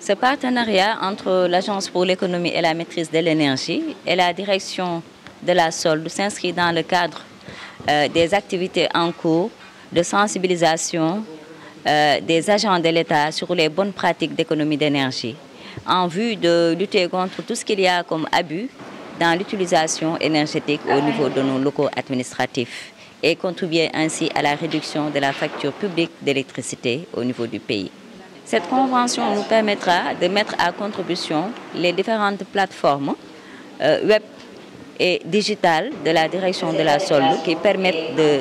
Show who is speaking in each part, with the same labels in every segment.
Speaker 1: Ce partenariat entre l'Agence pour l'économie et la maîtrise de l'énergie et la direction de la SOLD s'inscrit dans le cadre des activités en cours de sensibilisation des agents de l'État sur les bonnes pratiques d'économie d'énergie en vue de lutter contre tout ce qu'il y a comme abus dans l'utilisation énergétique au niveau de nos locaux administratifs et contribuer ainsi à la réduction de la facture publique d'électricité au niveau du pays. Cette convention nous permettra de mettre à contribution les différentes plateformes web et digitales de la direction de la SOLD qui permettent de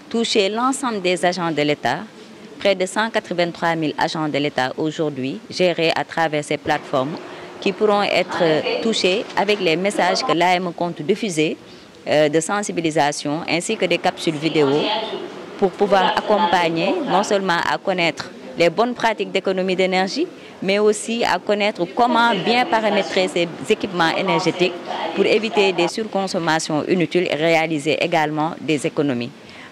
Speaker 1: toucher l'ensemble des agents de l'État. Près de 183 000 agents de l'État aujourd'hui gérés à travers ces plateformes qui pourront être touchés avec les messages que l'AM compte diffuser de sensibilisation ainsi que des capsules vidéo pour pouvoir accompagner non seulement à connaître les bonnes pratiques d'économie d'énergie, mais aussi à connaître comment bien paramétrer ces équipements énergétiques pour éviter des surconsommations inutiles et réaliser également des économies.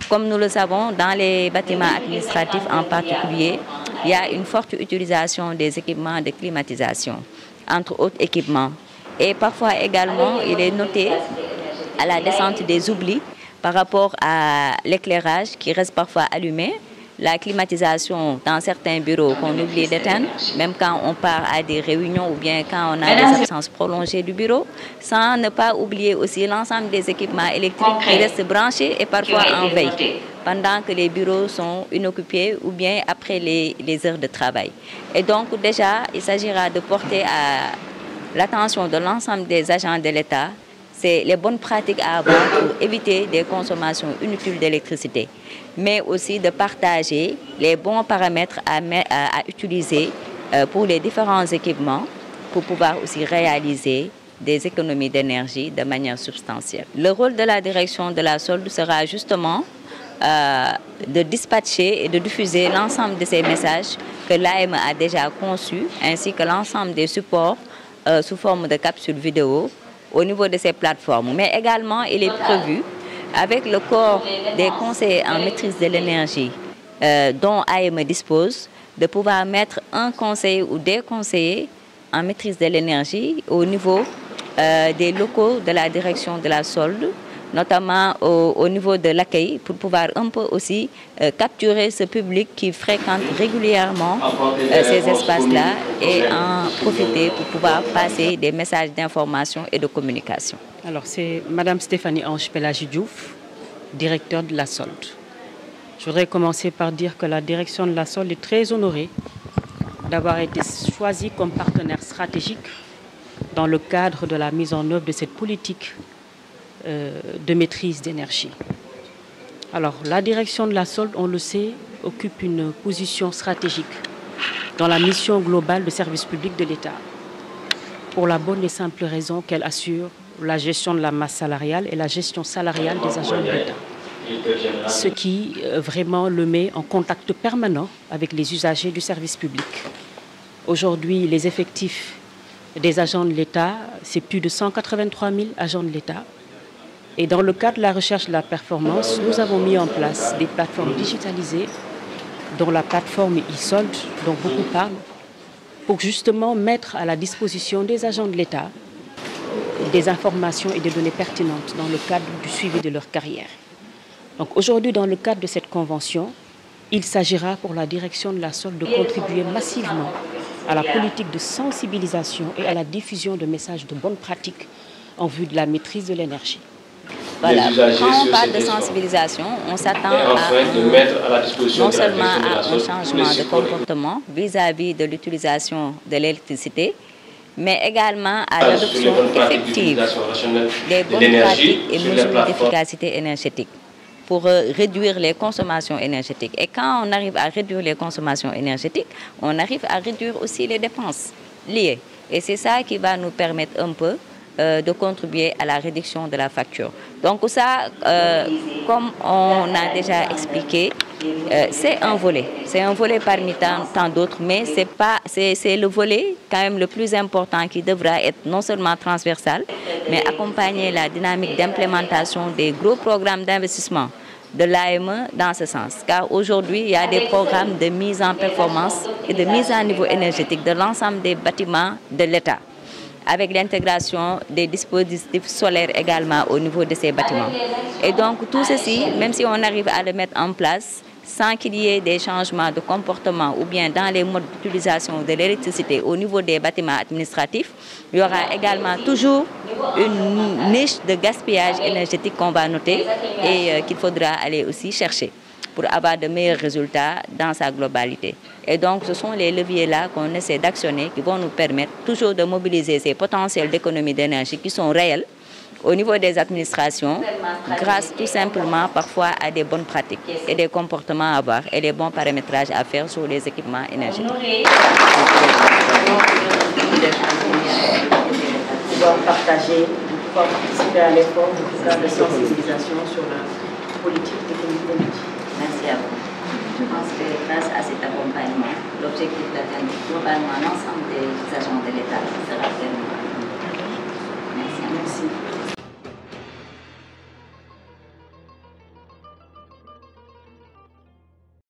Speaker 1: Comme nous le savons, dans les bâtiments administratifs en particulier, il y a une forte utilisation des équipements de climatisation, entre autres équipements. Et parfois également, il est noté à la descente des oublis par rapport à l'éclairage qui reste parfois allumé, la climatisation dans certains bureaux qu'on oublie d'éteindre, même quand on part à des réunions ou bien quand on a des absences prolongées du bureau, sans ne pas oublier aussi l'ensemble des équipements électriques qui restent branchés et parfois en veille, pendant que les bureaux sont inoccupés ou bien après les heures de travail. Et donc déjà, il s'agira de porter à l'attention de l'ensemble des agents de l'État, c'est les bonnes pratiques à avoir pour éviter des consommations inutiles d'électricité, mais aussi de partager les bons paramètres à utiliser pour les différents équipements pour pouvoir aussi réaliser des économies d'énergie de manière substantielle. Le rôle de la direction de la SOLD sera justement de dispatcher et de diffuser l'ensemble de ces messages que l'AM a déjà conçus, ainsi que l'ensemble des supports sous forme de capsules vidéo au niveau de ces plateformes. Mais également, il est prévu, avec le corps des conseillers en maîtrise de l'énergie dont AM dispose, de pouvoir mettre un conseiller ou des conseillers en maîtrise de l'énergie au niveau des locaux de la direction de la SOLD, notamment au niveau de l'accueil, pour pouvoir un peu aussi capturer ce public qui fréquente régulièrement ces espaces-là et en profiter pour pouvoir passer des messages d'information et de communication.
Speaker 2: Alors c'est Madame Stéphanie Ange Pelagi Diouf, directeur de la SOLD. Je voudrais commencer par dire que la direction de la SOLD est très honorée d'avoir été choisie comme partenaire stratégique dans le cadre de la mise en œuvre de cette politique de maîtrise d'énergie. Alors, la direction de la SOLD, on le sait, occupe une position stratégique dans la mission globale de service public de l'État, pour la bonne et simple raison qu'elle assure la gestion de la masse salariale et la gestion salariale des agents de l'État, ce qui vraiment le met en contact permanent avec les usagers du service public. Aujourd'hui, les effectifs des agents de l'État, c'est plus de 183 000 agents de l'État. Et dans le cadre de la recherche de la performance, nous avons mis en place des plateformes digitalisées, dont la plateforme e-SOLD, dont beaucoup parlent, pour justement mettre à la disposition des agents de l'État des informations et des données pertinentes dans le cadre du suivi de leur carrière. Donc aujourd'hui, dans le cadre de cette convention, il s'agira pour la direction de la SOLD de contribuer massivement à la politique de sensibilisation et à la diffusion de messages de bonnes pratiques en vue de la maîtrise de l'énergie.
Speaker 1: Voilà. Quand on parle de sensibilisation, on s'attend non seulement à un changement de comportement vis-à-vis de l'utilisation de l'électricité, mais également à l'adoption effective des bonnes pratiques et mesures d'efficacité énergétique pour réduire les consommations énergétiques. Et quand on arrive à réduire les consommations énergétiques, on arrive à réduire aussi les dépenses liées. Et c'est ça qui va nous permettre un peu de contribuer à la réduction de la facture. Donc ça, comme on a déjà expliqué, c'est un volet parmi tant d'autres, mais c'est le volet quand même le plus important qui devra être non seulement transversal, mais accompagner la dynamique d'implémentation des gros programmes d'investissement de l'AME dans ce sens. Car aujourd'hui, il y a des programmes de mise en performance et de mise à niveau énergétique de l'ensemble des bâtiments de l'État, avec l'intégration des dispositifs solaires également au niveau de ces bâtiments. Et donc tout ceci, même si on arrive à le mettre en place, sans qu'il y ait des changements de comportement ou bien dans les modes d'utilisation de l'électricité au niveau des bâtiments administratifs, il y aura également toujours une niche de gaspillage énergétique qu'on va noter et qu'il faudra aller aussi chercher pour avoir de meilleurs résultats dans sa globalité. Et donc, ce sont les leviers-là qu'on essaie d'actionner qui vont nous permettre toujours de mobiliser ces potentiels d'économie d'énergie qui sont réels au niveau des administrations, grâce tout simplement parfois à des bonnes pratiques et des comportements à avoir et des bons paramétrages à faire sur les équipements énergétiques.
Speaker 2: Pouvoir partager, pouvoir participer à l'effort de sensibilisation sur la politique économique.
Speaker 1: Merci à vous. Je pense que grâce à cet accompagnement, l'objectif d'atteindre globalement l'ensemble des agents